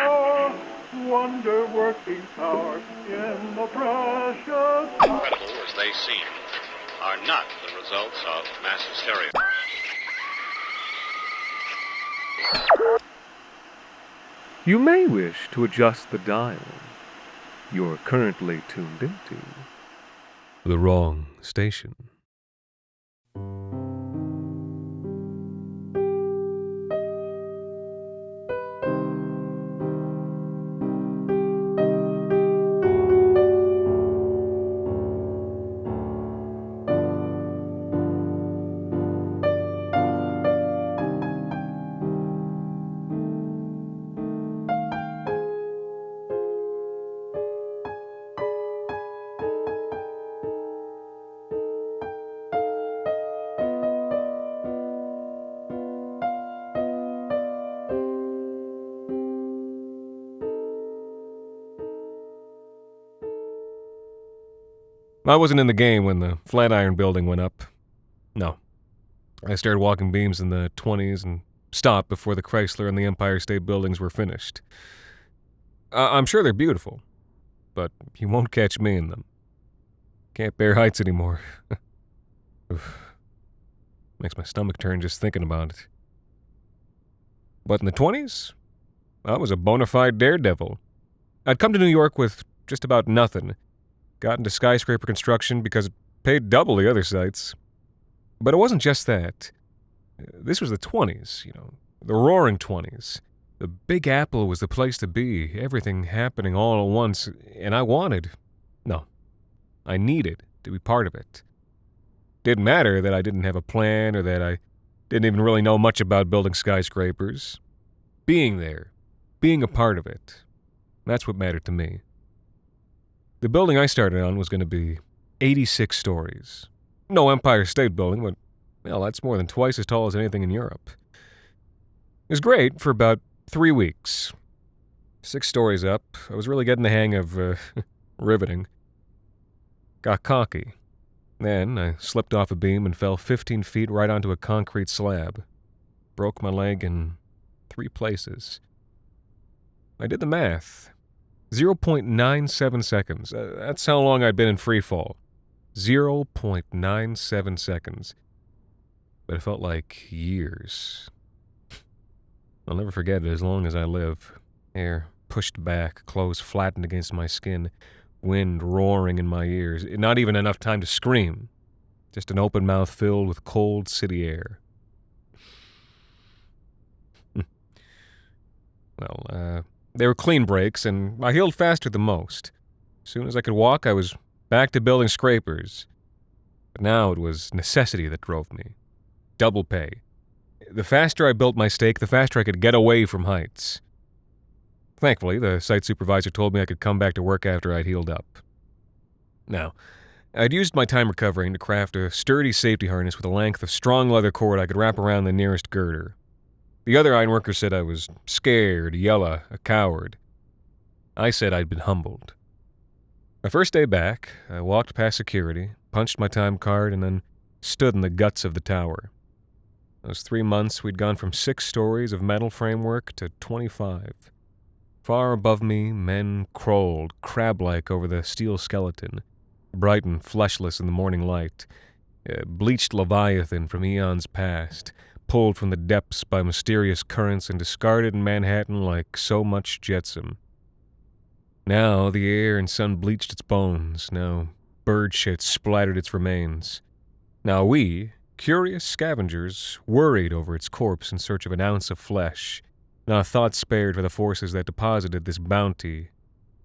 A wonder-working power in the precious... Incredible as they seem, are not the results of mass hysteria. You may wish to adjust the dial. You're currently tuned into the wrong station. I wasn't in the game when the Flatiron Building went up. No. I started walking beams in the 20s and stopped before the Chrysler and the Empire State Buildings were finished. I'm sure they're beautiful, but you won't catch me in them. Can't bear heights anymore. Makes my stomach turn just thinking about it. But in the 20s, I was a bona fide daredevil. I'd come to New York with just about nothing. Got into skyscraper construction because it paid double the other sites. But it wasn't just that. This was the 20s, the roaring 20s. The Big Apple was the place to be, everything happening all at once, and I needed to be part of it. Didn't matter that I didn't have a plan or that I didn't even really know much about building skyscrapers. Being there, being a part of it, that's what mattered to me. The building I started on was going to be 86 stories. No Empire State Building, but, that's more than twice as tall as anything in Europe. It was great for about 3 weeks. 6 stories up, I was really getting the hang of riveting. Got cocky. Then I slipped off a beam and fell 15 feet right onto a concrete slab. Broke my leg in 3 places. I did the math. 0.97 seconds. That's how long I'd been in free fall. 0.97 seconds. But it felt like years. I'll never forget it as long as I live. Hair pushed back, clothes flattened against my skin, wind roaring in my ears. Not even enough time to scream. Just an open mouth filled with cold city air. They were clean breaks, and I healed faster than most. As soon as I could walk, I was back to building scrapers. But now it was necessity that drove me. Double pay. The faster I built my stake, the faster I could get away from heights. Thankfully, the site supervisor told me I could come back to work after I'd healed up. Now, I'd used my time recovering to craft a sturdy safety harness with a length of strong leather cord I could wrap around the nearest girder. The other ironworkers said I was scared, yella, a coward. I said I'd been humbled. My first day back, I walked past security, punched my time card, and then stood in the guts of the tower. Those 3 months, we'd gone from 6 stories of metal framework to 25. Far above me, men crawled, crab-like over the steel skeleton, bright and fleshless in the morning light, a bleached leviathan from eons past, pulled from the depths by mysterious currents and discarded in Manhattan like so much jetsam. Now the air and sun bleached its bones, now bird shit splattered its remains. Now we, curious scavengers, worried over its corpse in search of an ounce of flesh, not a thought spared for the forces that deposited this bounty,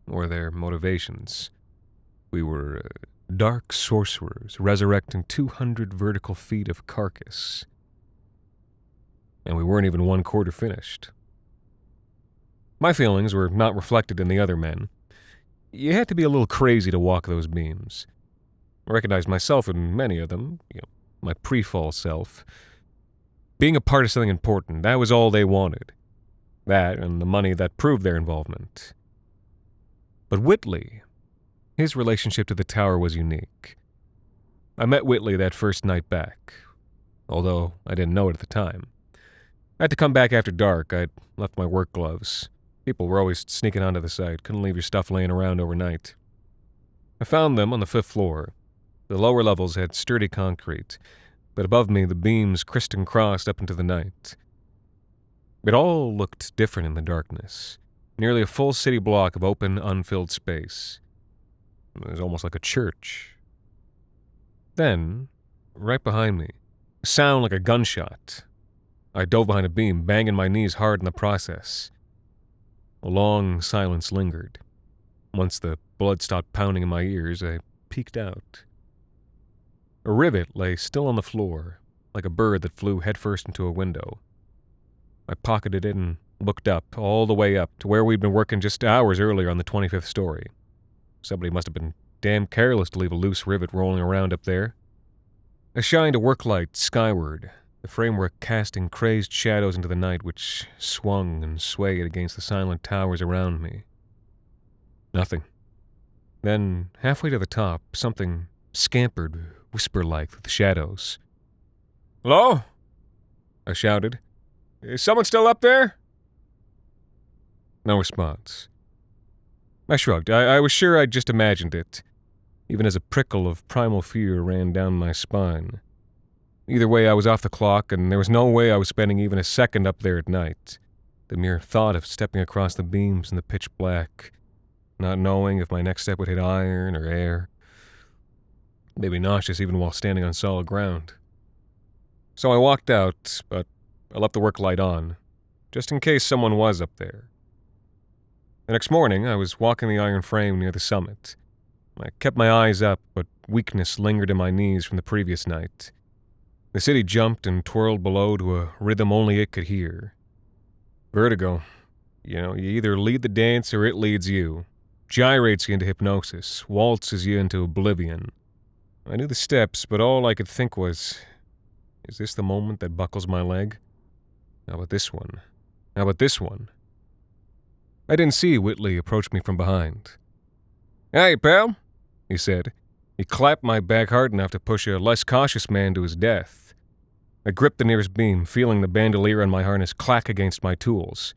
or their motivations. We were dark sorcerers resurrecting 200 vertical feet of carcass. And we weren't even 1/4 finished. My feelings were not reflected in the other men. You had to be a little crazy to walk those beams. I recognized myself in many of them, my pre-fall self. Being a part of something important, that was all they wanted. That and the money that proved their involvement. But Whitley, his relationship to the tower was unique. I met Whitley that first night back, although I didn't know it at the time. I had to come back after dark. I'd left my work gloves. People were always sneaking onto the site, couldn't leave your stuff laying around overnight. I found them on the 5th floor. The lower levels had sturdy concrete, but above me the beams criss-crossed up into the night. It all looked different in the darkness. Nearly a full city block of open, unfilled space. It was almost like a church. Then, right behind me, a sound like a gunshot. I dove behind a beam, banging my knees hard in the process. A long silence lingered. Once the blood stopped pounding in my ears, I peeked out. A rivet lay still on the floor, like a bird that flew headfirst into a window. I pocketed it and looked up, all the way up, to where we'd been working just hours earlier on the 25th story. Somebody must have been damn careless to leave a loose rivet rolling around up there. I shined a work light skyward, the framework casting crazed shadows into the night which swung and swayed against the silent towers around me. Nothing. Then, halfway to the top, something scampered, whisper-like, through the shadows. "Hello?" I shouted. "Is someone still up there?" No response. I shrugged. I was sure I'd just imagined it, even as a prickle of primal fear ran down my spine. Either way, I was off the clock, and there was no way I was spending even a second up there at night. The mere thought of stepping across the beams in the pitch black, not knowing if my next step would hit iron or air, made me nauseous even while standing on solid ground. So I walked out, but I left the work light on, just in case someone was up there. The next morning, I was walking the iron frame near the summit. I kept my eyes up, but weakness lingered in my knees from the previous night. The city jumped and twirled below to a rhythm only it could hear. Vertigo. You either lead the dance or it leads you. Gyrates you into hypnosis, waltzes you into oblivion. I knew the steps, but all I could think was, is this the moment that buckles my leg? How about this one? How about this one? I didn't see Whitley approach me from behind. "Hey, pal," he said. He clapped my back hard enough to push a less cautious man to his death. I gripped the nearest beam, feeling the bandolier on my harness clack against my tools.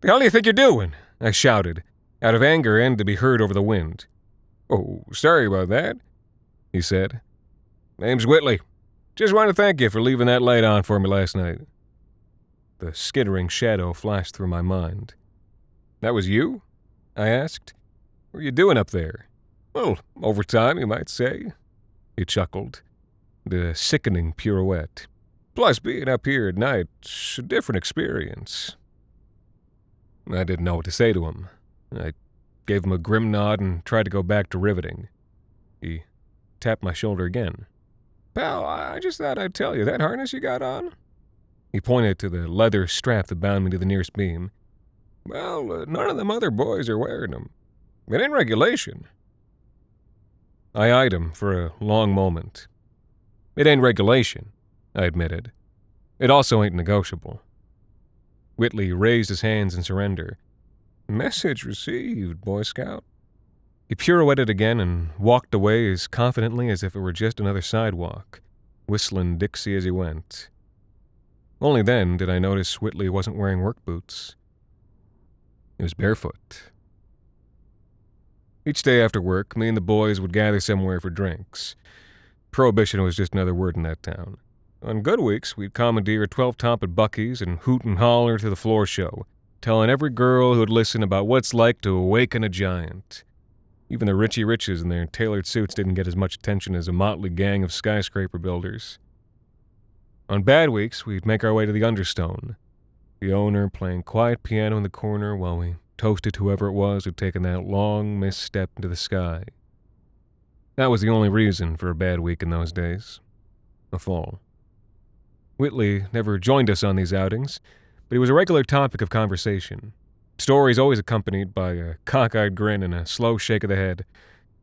"The hell do you think you're doing?" I shouted, out of anger and to be heard over the wind. "Oh, sorry about that," he said. "Name's Whitley. Just want to thank you for leaving that light on for me last night." The skittering shadow flashed through my mind. "That was you?" I asked. "What are you doing up there?" "Well, overtime, you might say." He chuckled. The sickening pirouette. "Plus, being up here at night's a different experience." I didn't know what to say to him. I gave him a grim nod and tried to go back to riveting. He tapped my shoulder again. "Pal, I just thought I'd tell you, that harness you got on?" He pointed to the leather strap that bound me to the nearest beam. "Well, none of them other boys are wearing them. It ain't regulation." I eyed him for a long moment. "It ain't regulation," I admitted. "It also ain't negotiable." Whitley raised his hands in surrender. "Message received, Boy Scout." He pirouetted again and walked away as confidently as if it were just another sidewalk, whistling Dixie as he went. Only then did I notice Whitley wasn't wearing work boots. He was barefoot. Each day after work, me and the boys would gather somewhere for drinks. Prohibition was just another word in that town. On good weeks, we'd commandeer a 12-top at Buc-ee's and hoot and holler to the floor show, telling every girl who'd listen about what it's like to awaken a giant. Even the Richie Riches in their tailored suits didn't get as much attention as a motley gang of skyscraper builders. On bad weeks, we'd make our way to the Understone, the owner playing quiet piano in the corner while we toasted whoever it was who'd taken that long misstep into the sky. That was the only reason for a bad week in those days. A fall. Whitley never joined us on these outings, but he was a regular topic of conversation. Stories always accompanied by a cockeyed grin and a slow shake of the head.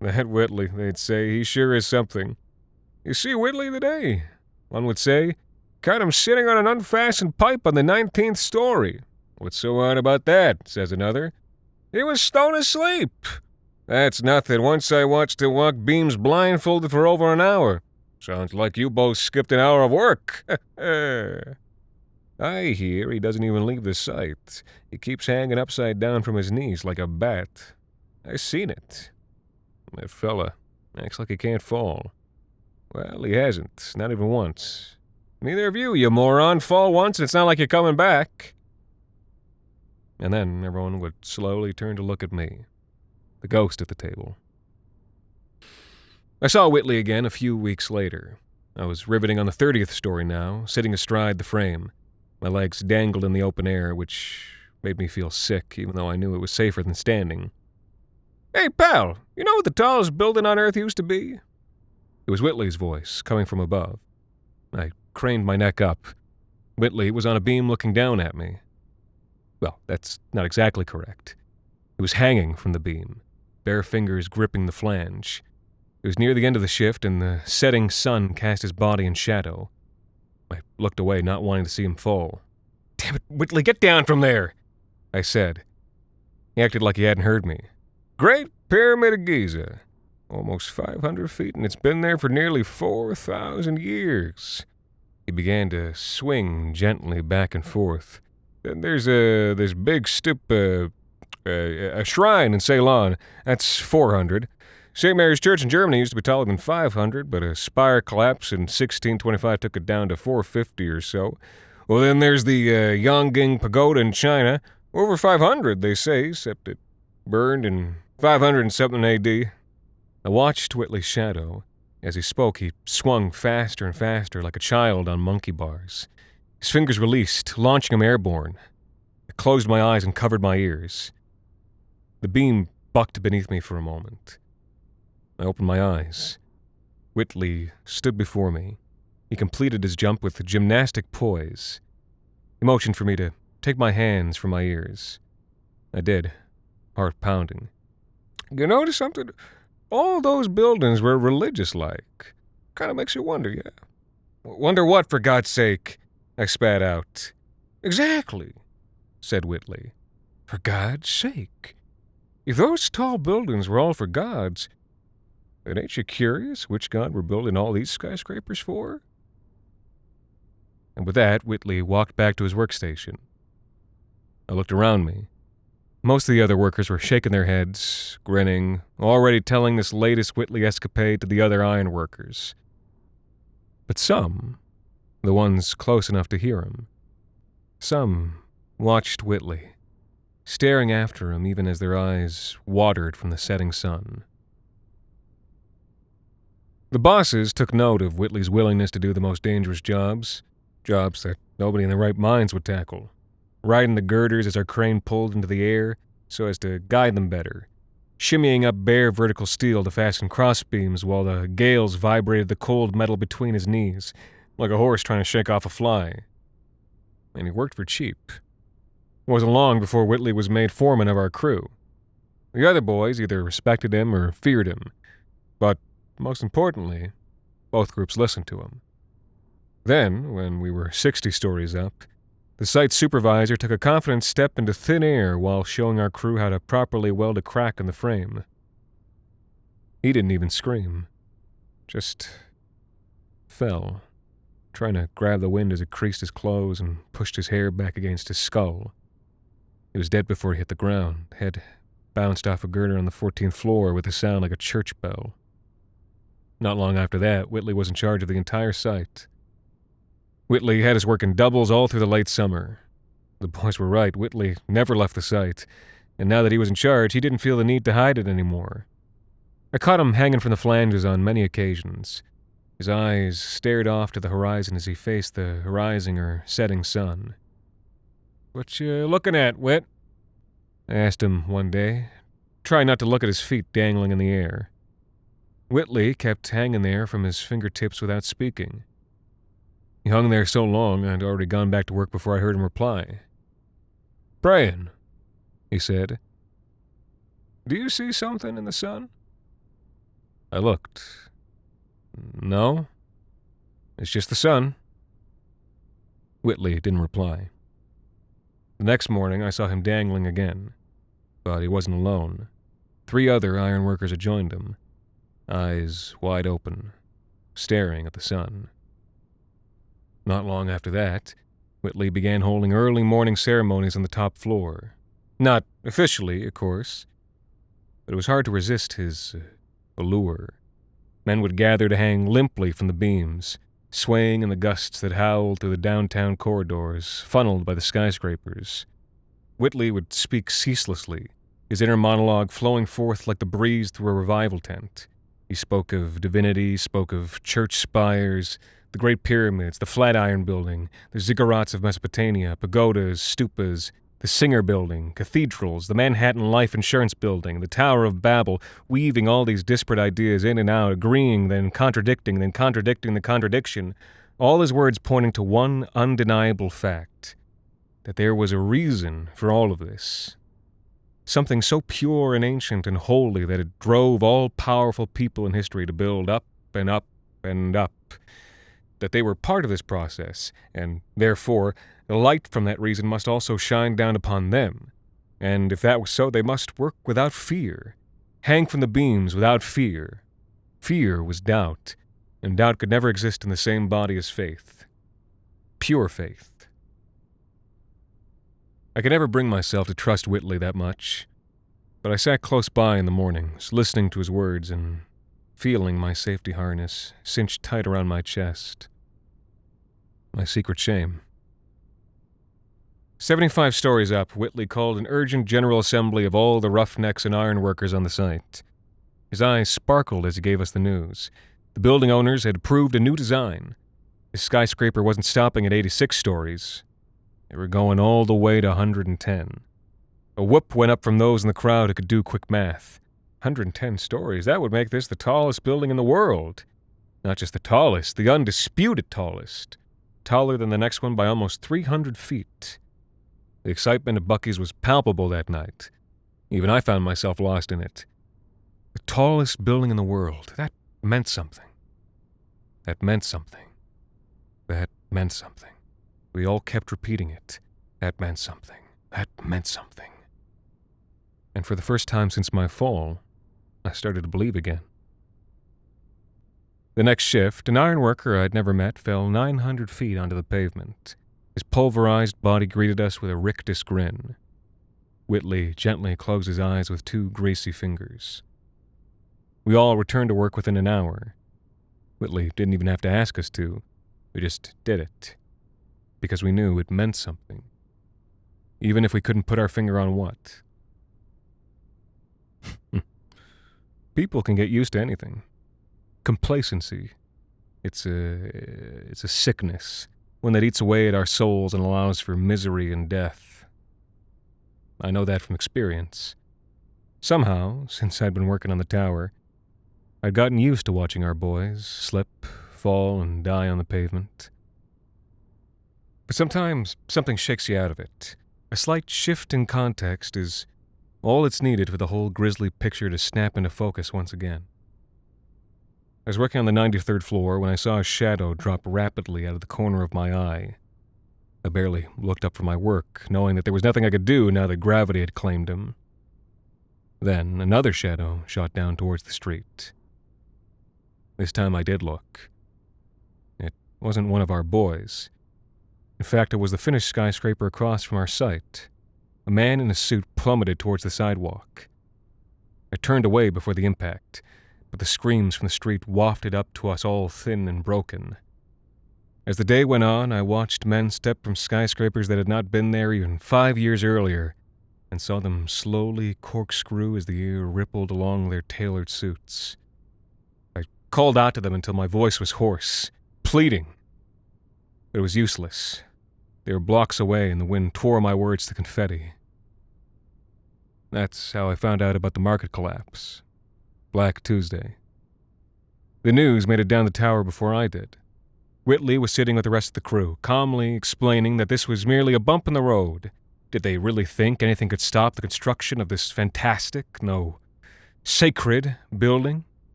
"That Whitley," they'd say, "he sure is something. You see Whitley today?" One would say, "Caught him sitting on an unfastened pipe on the 19th story." "What's so odd about that?" says another. "He was stone asleep." "That's nothing. Once I watched him walk beams blindfolded for over an hour." "Sounds like you both skipped an hour of work." I hear he doesn't even leave the site. He keeps hanging upside down from his knees like a bat. I seen it. That fella acts like he can't fall. Well, he hasn't, not even once. Neither of you moron. Fall once and it's not like you're coming back. And then everyone would slowly turn to look at me, the ghost at the table. I saw Whitley again a few weeks later. I was riveting on the 30th story now, sitting astride the frame. My legs dangled in the open air, which made me feel sick, even though I knew it was safer than standing. "Hey, pal, you know what the tallest building on Earth used to be?" It was Whitley's voice, coming from above. I craned my neck up. Whitley was on a beam looking down at me. Well, that's not exactly correct. He was hanging from the beam, bare fingers gripping the flange. It was near the end of the shift, and the setting sun cast his body in shadow. I looked away, not wanting to see him fall. "Damn it, Whitley, get down from there!" I said. He acted like he hadn't heard me. "Great Pyramid of Giza. Almost 500 feet, and it's been there for nearly 4,000 years. He began to swing gently back and forth. Then there's this big a shrine in Ceylon. That's 400. St. Mary's Church in Germany used to be taller than 500, but a spire collapse in 1625 took it down to 450 or so. Well, then there's the Yongging Pagoda in China. Over 500, they say, except it burned in 500 and something AD. I watched Whitley's shadow. As he spoke, he swung faster and faster like a child on monkey bars. His fingers released, launching him airborne. I closed my eyes and covered my ears. The beam bucked beneath me for a moment. I opened my eyes. Whitley stood before me. He completed his jump with gymnastic poise. He motioned for me to take my hands from my ears. I did, heart pounding. "You notice something? All those buildings were religious-like. Kind of makes you wonder, yeah." "Wonder what, for God's sake?" I spat out. "Exactly," said Whitley. "For God's sake. If those tall buildings were all for gods, then ain't you curious which god we're building all these skyscrapers for?" And with that, Whitley walked back to his workstation. I looked around me. Most of the other workers were shaking their heads, grinning, already telling this latest Whitley escapade to the other iron workers. But some, the ones close enough to hear him, some watched Whitley, staring after him even as their eyes watered from the setting sun. The bosses took note of Whitley's willingness to do the most dangerous jobs that nobody in their right minds would tackle. Riding the girders as our crane pulled into the air so as to guide them better, shimmying up bare vertical steel to fasten crossbeams while the gales vibrated the cold metal between his knees, like a horse trying to shake off a fly. And he worked for cheap. It wasn't long before Whitley was made foreman of our crew. The other boys either respected him or feared him, but most importantly, both groups listened to him. Then, when we were 60 stories up, the site supervisor took a confident step into thin air while showing our crew how to properly weld a crack in the frame. He didn't even scream. Just fell, trying to grab the wind as it creased his clothes and pushed his hair back against his skull. He was dead before he hit the ground, head bounced off a girder on the 14th floor with a sound like a church bell. Not long after that, Whitley was in charge of the entire site. Whitley had us working doubles all through the late summer. The boys were right, Whitley never left the site, and now that he was in charge, he didn't feel the need to hide it anymore. I caught him hanging from the flanges on many occasions. His eyes stared off to the horizon as he faced the rising or setting sun. "What you looking at, Whit?" I asked him one day, trying not to look at his feet dangling in the air. Whitley kept hanging there from his fingertips without speaking. He hung there so long I'd already gone back to work before I heard him reply. "Praying," he said. "Do you see something in the sun?" I looked. "No. It's just the sun." Whitley didn't reply. The next morning I saw him dangling again, but he wasn't alone. 3 other iron workers had joined him, eyes wide open, staring at the sun. Not long after that, Whitley began holding early morning ceremonies on the top floor. Not officially, of course, but it was hard to resist his allure. Men would gather to hang limply from the beams, swaying in the gusts that howled through the downtown corridors, funneled by the skyscrapers. Whitley would speak ceaselessly, his inner monologue flowing forth like the breeze through a revival tent. He spoke of divinity, spoke of church spires, the Great Pyramids, the Flatiron Building, the ziggurats of Mesopotamia, pagodas, stupas, the Singer Building, cathedrals, the Manhattan Life Insurance Building, the Tower of Babel, weaving all these disparate ideas in and out, agreeing, then contradicting the contradiction, all his words pointing to one undeniable fact, that there was a reason for all of this. Something so pure and ancient and holy that it drove all powerful people in history to build up and up and up, that they were part of this process, and therefore the light from that reason must also shine down upon them. And if that was so, they must work without fear, hang from the beams without fear. Fear was doubt, and doubt could never exist in the same body as faith. Pure faith. I could never bring myself to trust Whitley that much, but I sat close by in the mornings, listening to his words and feeling my safety harness cinched tight around my chest. My secret shame. 75 stories up, Whitley called an urgent general assembly of all the roughnecks and ironworkers on the site. His eyes sparkled as he gave us the news. The building owners had approved a new design. His skyscraper wasn't stopping at 86 stories. They were going all the way to 110. A whoop went up from those in the crowd who could do quick math. 110 stories, that would make this the tallest building in the world. Not just the tallest, the undisputed tallest. Taller than the next one by almost 300 feet. The excitement of Bucky's was palpable that night. Even I found myself lost in it. The tallest building in the world, that meant something. That meant something. That meant something. We all kept repeating it. That meant something. That meant something. And for the first time since my fall, I started to believe again. The next shift, an ironworker I'd never met fell 900 feet onto the pavement. His pulverized body greeted us with a rictus grin. Whitley gently closed his eyes with 2 greasy fingers. We all returned to work within an hour. Whitley didn't even have to ask us to. We just did it. Because we knew it meant something. Even if we couldn't put our finger on what. People can get used to anything. Complacency. It's a sickness, one that eats away at our souls and allows for misery and death. I know that from experience. Somehow, since I'd been working on the tower, I'd gotten used to watching our boys slip, fall, and die on the pavement. But sometimes something shakes you out of it. A slight shift in context is all it's needed for the whole grisly picture to snap into focus once again. I was working on the 93rd floor when I saw a shadow drop rapidly out of the corner of my eye. I barely looked up from my work, knowing that there was nothing I could do now that gravity had claimed him. Then another shadow shot down towards the street. This time I did look. It wasn't one of our boys. In fact, it was the finished skyscraper across from our site. A man in a suit plummeted towards the sidewalk. I turned away before the impact, but the screams from the street wafted up to us all thin and broken. As the day went on, I watched men step from skyscrapers that had not been there even 5 years earlier, and saw them slowly corkscrew as the air rippled along their tailored suits. I called out to them until my voice was hoarse, pleading. But it was useless. They were blocks away, and the wind tore my words to confetti. That's how I found out about the market collapse. Black Tuesday. The news made it down the tower before I did. Whitley was sitting with the rest of the crew, calmly explaining that this was merely a bump in the road. Did they really think anything could stop the construction of this fantastic, no, sacred building?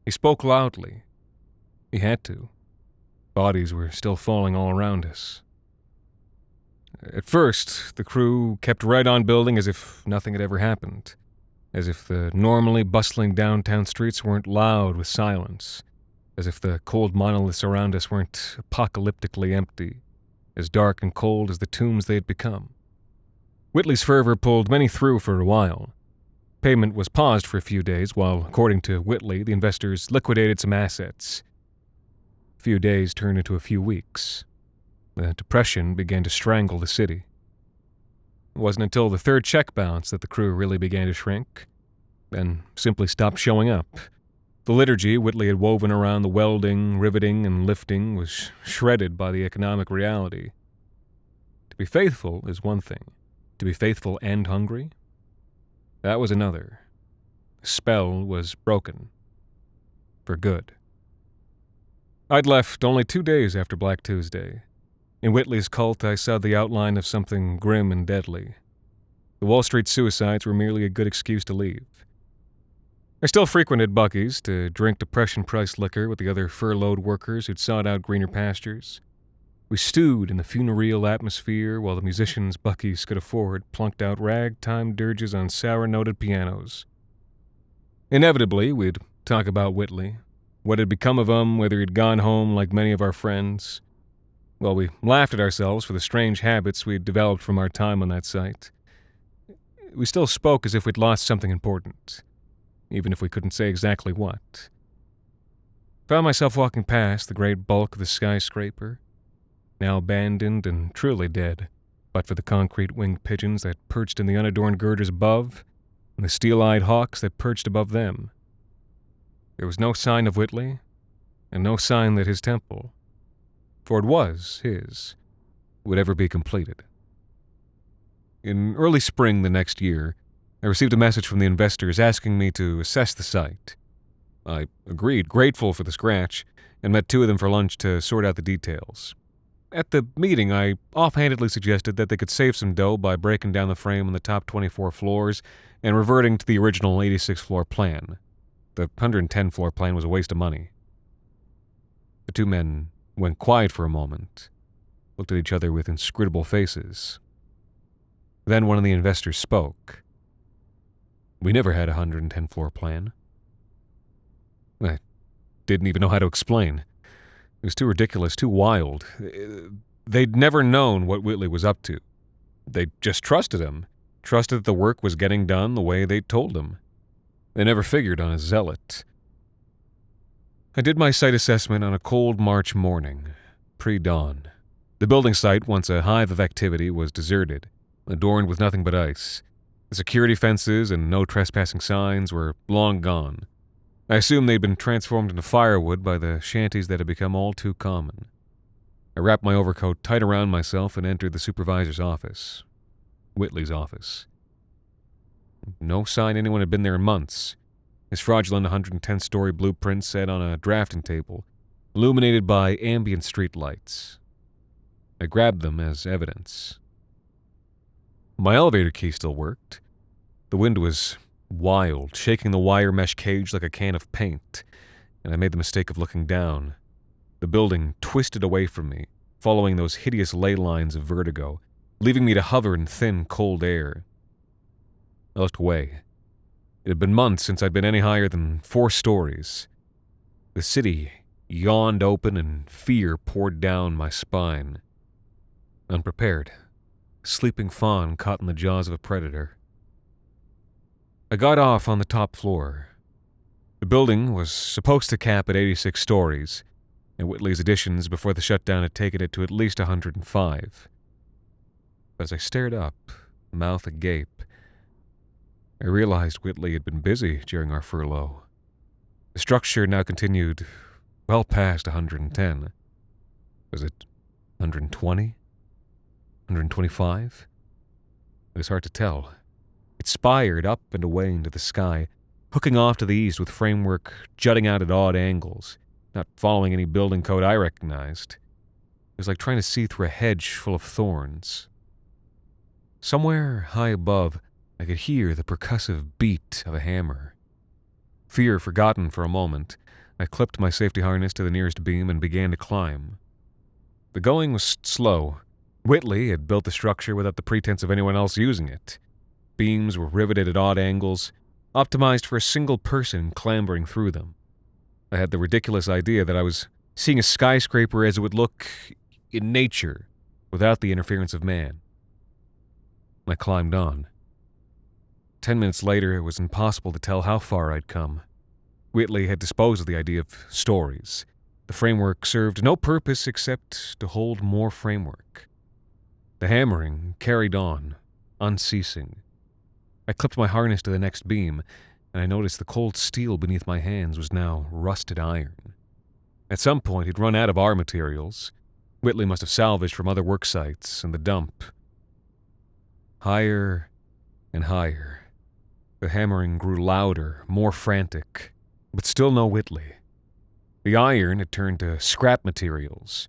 He spoke loudly. He had to. Bodies were still falling all around us. At first, the crew kept right on building as if nothing had ever happened, as if the normally bustling downtown streets weren't loud with silence, as if the cold monoliths around us weren't apocalyptically empty, as dark and cold as the tombs they had become. Whitley's fervor pulled many through for a while. Payment was paused for a few days while, according to Whitley, the investors liquidated some assets. A few days turned into a few weeks. The depression began to strangle the city. It wasn't until the third check bounce that the crew really began to shrink, then simply stopped showing up. The liturgy Whitley had woven around the welding, riveting, and lifting was shredded by the economic reality. To be faithful is one thing. To be faithful and hungry? That was another. The spell was broken. For good. I'd left only 2 days after Black Tuesday. In Whitley's cult, I saw the outline of something grim and deadly. The Wall Street suicides were merely a good excuse to leave. I still frequented Buc-ee's to drink depression-priced liquor with the other furloughed workers who'd sought out greener pastures. We stewed in the funereal atmosphere while the musicians Buc-ee's could afford plunked out ragtime dirges on sour-noted pianos. Inevitably, we'd talk about Whitley, what had become of him, whether he'd gone home like many of our friends. Well, we laughed at ourselves for the strange habits we'd developed from our time on that site. We still spoke as if we'd lost something important, even if we couldn't say exactly what. Found myself walking past the great bulk of the skyscraper, now abandoned and truly dead, but for the concrete winged pigeons that perched in the unadorned girders above, and the steel-eyed hawks that perched above them. There was no sign of Whitley, and no sign that his temple, for it was his, would ever be completed. In early spring the next year, I received a message from the investors asking me to assess the site. I agreed, grateful for the scratch, and met 2 of them for lunch to sort out the details. At the meeting, I offhandedly suggested that they could save some dough by breaking down the frame on the top 24 floors and reverting to the original 86-floor plan. The 110-floor plan was a waste of money. The 2 men went quiet for a moment, looked at each other with inscrutable faces. Then one of the investors spoke. We never had a 110-floor plan. I didn't even know how to explain. It was too ridiculous, too wild. They'd never known what Whitley was up to. They just trusted him, trusted that the work was getting done the way they'd told him. They never figured on a zealot. I did my site assessment on a cold March morning, pre-dawn. The building site, once a hive of activity, was deserted, adorned with nothing but ice. The security fences and no trespassing signs were long gone. I assumed they'd been transformed into firewood by the shanties that had become all too common. I wrapped my overcoat tight around myself and entered the supervisor's office. Whitley's office. No sign anyone had been there in months. His fraudulent 110-story blueprint sat on a drafting table, illuminated by ambient street lights. I grabbed them as evidence. My elevator key still worked. The wind was wild, shaking the wire mesh cage like a can of paint, and I made the mistake of looking down. The building twisted away from me, following those hideous ley lines of vertigo, leaving me to hover in thin, cold air. I looked away. It had been months since I'd been any higher than 4 stories. The city yawned open and fear poured down my spine. Unprepared, a sleeping fawn caught in the jaws of a predator. I got off on the top floor. The building was supposed to cap at 86 stories, and Whitley's additions before the shutdown had taken it to at least 105. But as I stared up, mouth agape, I realized Whitley had been busy during our furlough. The structure now continued well past 110. Was it 120? 125? It was hard to tell. It spired up and away into the sky, hooking off to the east with framework jutting out at odd angles, not following any building code I recognized. It was like trying to see through a hedge full of thorns. Somewhere high above, I could hear the percussive beat of a hammer. Fear forgotten for a moment, I clipped my safety harness to the nearest beam and began to climb. The going was slow. Whitley had built the structure without the pretense of anyone else using it. Beams were riveted at odd angles, optimized for a single person clambering through them. I had the ridiculous idea that I was seeing a skyscraper as it would look in nature, without the interference of man. I climbed on. 10 minutes later, it was impossible to tell how far I'd come. Whitley had disposed of the idea of stories. The framework served no purpose except to hold more framework. The hammering carried on, unceasing. I clipped my harness to the next beam, and I noticed the cold steel beneath my hands was now rusted iron. At some point, he'd run out of our materials. Whitley must have salvaged from other work sites and the dump. Higher and higher. The hammering grew louder, more frantic, but still no Whitley. The iron had turned to scrap materials.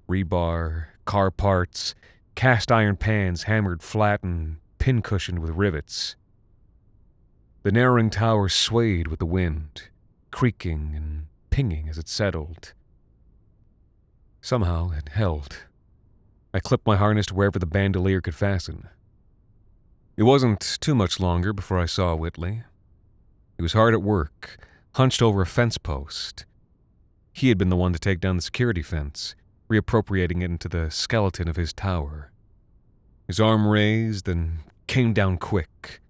Rebar, car parts, cast iron pans hammered flat and pin-cushioned with rivets. The narrowing tower swayed with the wind, creaking and pinging as it settled. Somehow it held. I clipped my harness to wherever the bandolier could fasten. It wasn't too much longer before I saw Whitley. He was hard at work, hunched over a fence post. He had been the one to take down the security fence, reappropriating it into the skeleton of his tower. His arm raised and came down quick.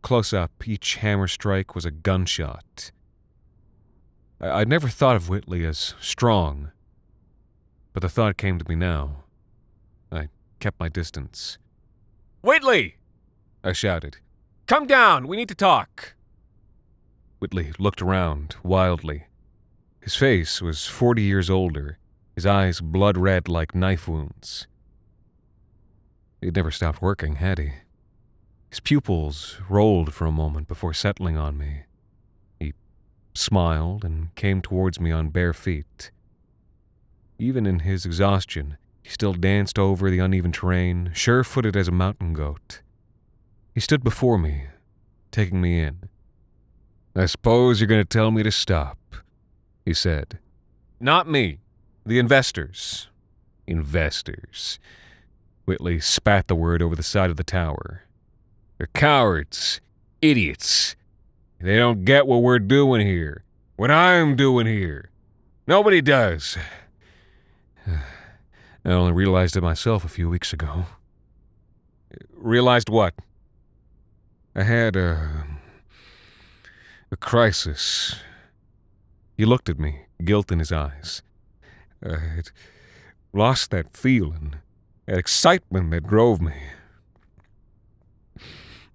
Close up, each hammer strike was a gunshot. I'd never thought of Whitley as strong, but the thought came to me now. I kept my distance. "Whitley!" I shouted. "Come down, we need to talk." Whitley looked around, wildly. His face was 40 years older, his eyes blood-red like knife wounds. He'd never stopped working, had he? His pupils rolled for a moment before settling on me. He smiled and came towards me on bare feet. Even in his exhaustion, he still danced over the uneven terrain, sure-footed as a mountain goat. He stood before me, taking me in. "I suppose you're going to tell me to stop," he said. "Not me. The investors." "Investors." Whitley spat the word over the side of the tower. "They're cowards. Idiots. They don't get what we're doing here. What I'm doing here. Nobody does. I only realized it myself a few weeks ago." "Realized what?" "I had a crisis." He looked at me, guilt in his eyes. I had lost that feeling, that excitement that drove me.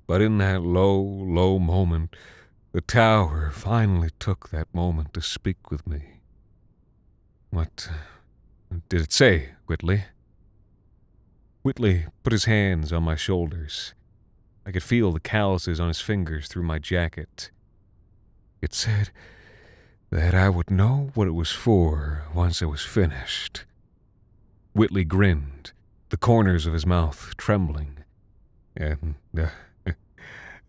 But in that low moment, the tower finally took that moment to speak with me. "What did it say, Whitley?" Whitley put his hands on my shoulders. I could feel the calluses on his fingers through my jacket. "It said that I would know what it was for once it was finished." Whitley grinned, the corners of his mouth trembling. "And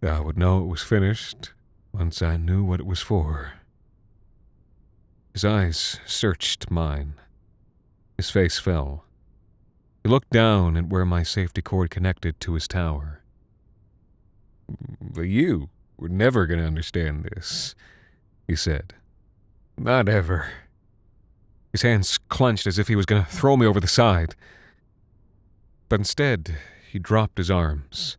I would know it was finished once I knew what it was for." His eyes searched mine. His face fell. He looked down at where my safety cord connected to his tower. "But you were never going to understand this," he said. "Not ever." His hands clenched as if he was going to throw me over the side. But instead, he dropped his arms.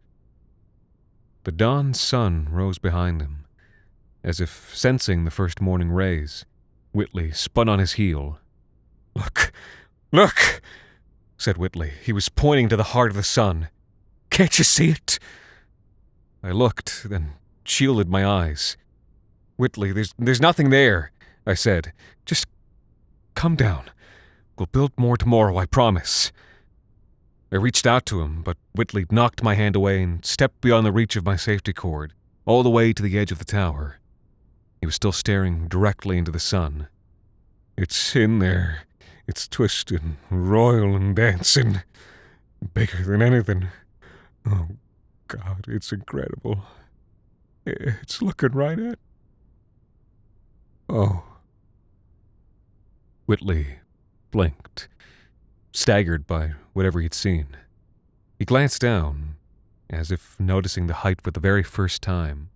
The dawn sun rose behind him. As if sensing the first morning rays, Whitley spun on his heel. "Look! Look!" said Whitley. He was pointing to the heart of the sun. "Can't you see it?" I looked, then shielded my eyes. "Whitley, there's nothing there," I said. "Just come down. We'll build more tomorrow, I promise." I reached out to him, but Whitley knocked my hand away and stepped beyond the reach of my safety cord, all the way to the edge of the tower. He was still staring directly into the sun. "It's in there. It's twisted, royal and dancing. Bigger than anything. Oh, God, it's incredible. It's looking right at..." "Oh." Whitley blinked, staggered by whatever he'd seen. He glanced down, as if noticing the height for the very first time.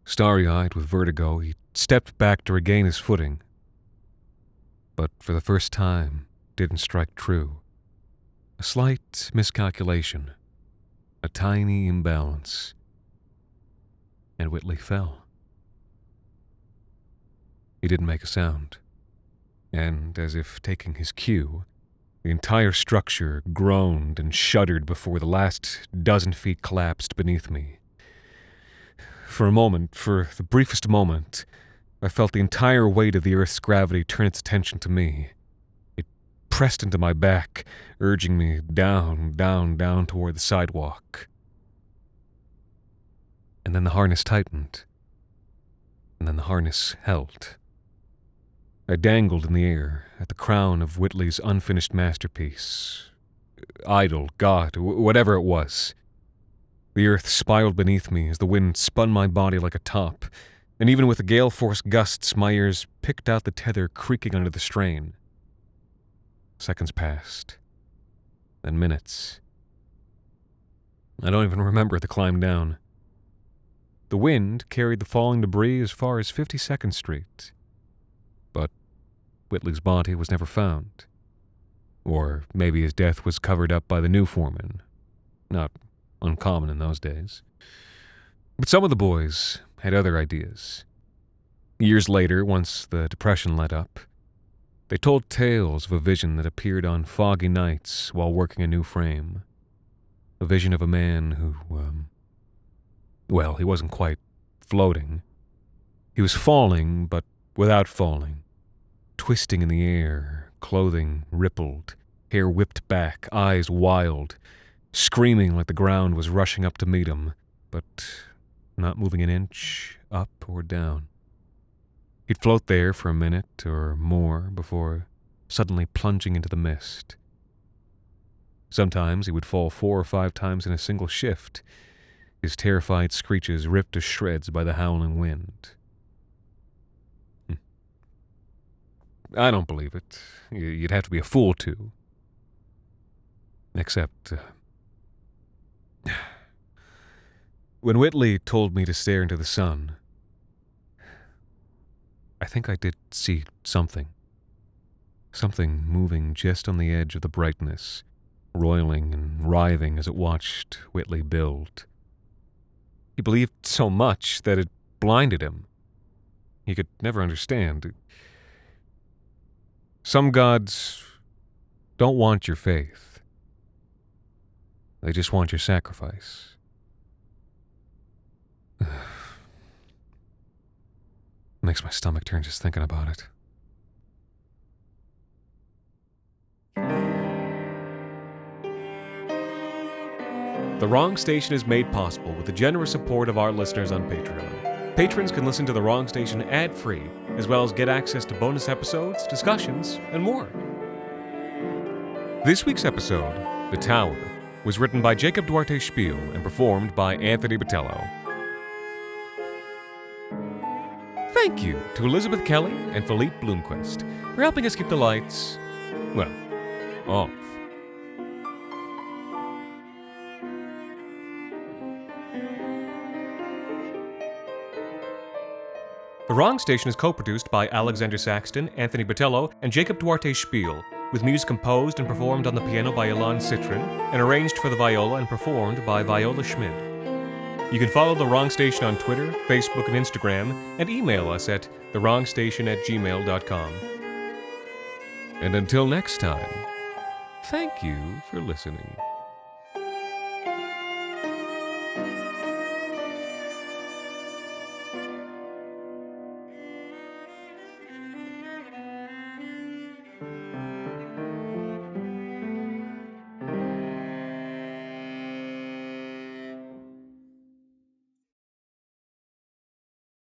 Starry-eyed with vertigo, he stepped back to regain his footing. But for the first time, didn't strike true. A slight miscalculation, a tiny imbalance, and Whitley fell. He didn't make a sound, and as if taking his cue, the entire structure groaned and shuddered before the last dozen feet collapsed beneath me. For the briefest moment, I felt the entire weight of the Earth's gravity turn its attention to me. It pressed into my back, urging me down, down, down toward the sidewalk. And then the harness tightened, and then the harness held. I dangled in the air at the crown of Whitley's unfinished masterpiece. Idol, God, whatever it was. The earth spiraled beneath me as the wind spun my body like a top, and even with the gale-force gusts, my ears picked out the tether creaking under the strain. Seconds passed, then minutes. I don't even remember the climb down. The wind carried the falling debris as far as 52nd Street. But Whitley's body was never found. Or maybe his death was covered up by the new foreman. Not uncommon in those days. But some of the boys had other ideas. Years later, once the depression let up, they told tales of a vision that appeared on foggy nights while working a new frame. A vision of a man who, he wasn't quite floating. He was falling, but without falling. Twisting in the air, clothing rippled, hair whipped back, eyes wild, screaming like the ground was rushing up to meet him, but not moving an inch up or down. He'd float there for a minute or more before suddenly plunging into the mist. Sometimes he would fall 4 or 5 times in a single shift, his terrified screeches ripped to shreds by the howling wind. I don't believe it. You'd have to be a fool to. Except, when Whitley told me to stare into the sun, I think I did see something. Something moving just on the edge of the brightness, roiling and writhing as it watched Whitley build. He believed so much that it blinded him. He could never understand. Some gods don't want your faith. They just want your sacrifice. Makes my stomach turn just thinking about it. The Wrong Station is made possible with the generous support of our listeners on Patreon. Patrons can listen to The Wrong Station ad-free, as well as get access to bonus episodes, discussions, and more. This week's episode, The Tower, was written by Jacob Duarte Spiel and performed by Anthony Botelho. Thank you to Elizabeth Kelly and Philippe Bloomquist for helping us keep the lights, off. The Wrong Station is co-produced by Alexander Saxton, Anthony Botelho, and Jacob Duarte Spiel, with music composed and performed on the piano by Ilan Citrin, and arranged for the viola and performed by Viola Schmid. You can follow The Wrong Station on Twitter, Facebook, and Instagram, and email us at thewrongstation@gmail.com. And until next time, thank you for listening.